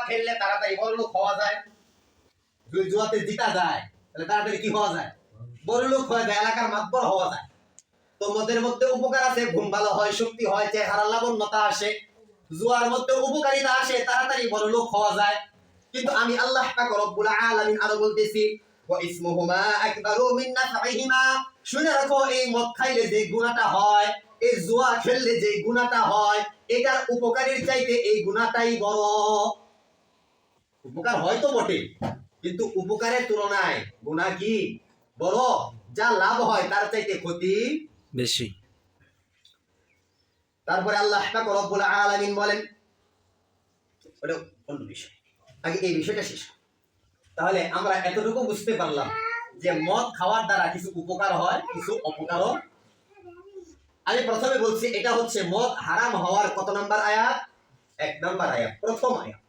খেললে তাড়াতাড়ি বড়লোক হওয়া যায়, যদি জুয়াতে জিতা যায় তাহলে তাড়াতাড়ি কি হওয়া যায়, বড়লোক হয়ে যায়, এলাকার মাতবর হওয়া যায়। তো মদের মধ্যে উপকার আছে, ঘুম ভালো হয়, শক্তি হয়, চেহারা লাবণ্যতা আসে। জুয়ার মধ্যে উপকারিতা আসে, তাড়াতাড়ি বড়লোক হওয়া যায়। কিন্তু আমি আল্লাহ পাক রব্বুল আলামিন আরো বলতেছি, ওয়া ইসমুহুমা আকবারু মিন নাফঈহিমা, শুনে রাখো এই মদ খাইলে যে গুনাহটা হয়, এই জুয়া খেললে যে গুনাহটা হয়, এটার উপকারের চাইতে এই গুনাহটাই বড়। উপকার হয় তো বটে, কিন্তু উপকারের তুলনায় গুনাহ কি বড়, যা লাভ হয় তার চাইতে ক্ষতি বেশি। তারপরে আল্লাহ পাক রব্বুল আলামিন বলেন, ওটা অন্য বিষয়, আগে এই বিষয়টা শেষ। তাহলে আমরা এতটুকু বুঝতে পারলাম যে মদ খাওয়ার দ্বারা কিছু উপকার হয়, কিছু অপকারও। আমি প্রথমে বলছি এটা হচ্ছে মদ হারাম হওয়ার কত নাম্বার আয়াত? 1 নাম্বার আয়াত, প্রথম আয়াত।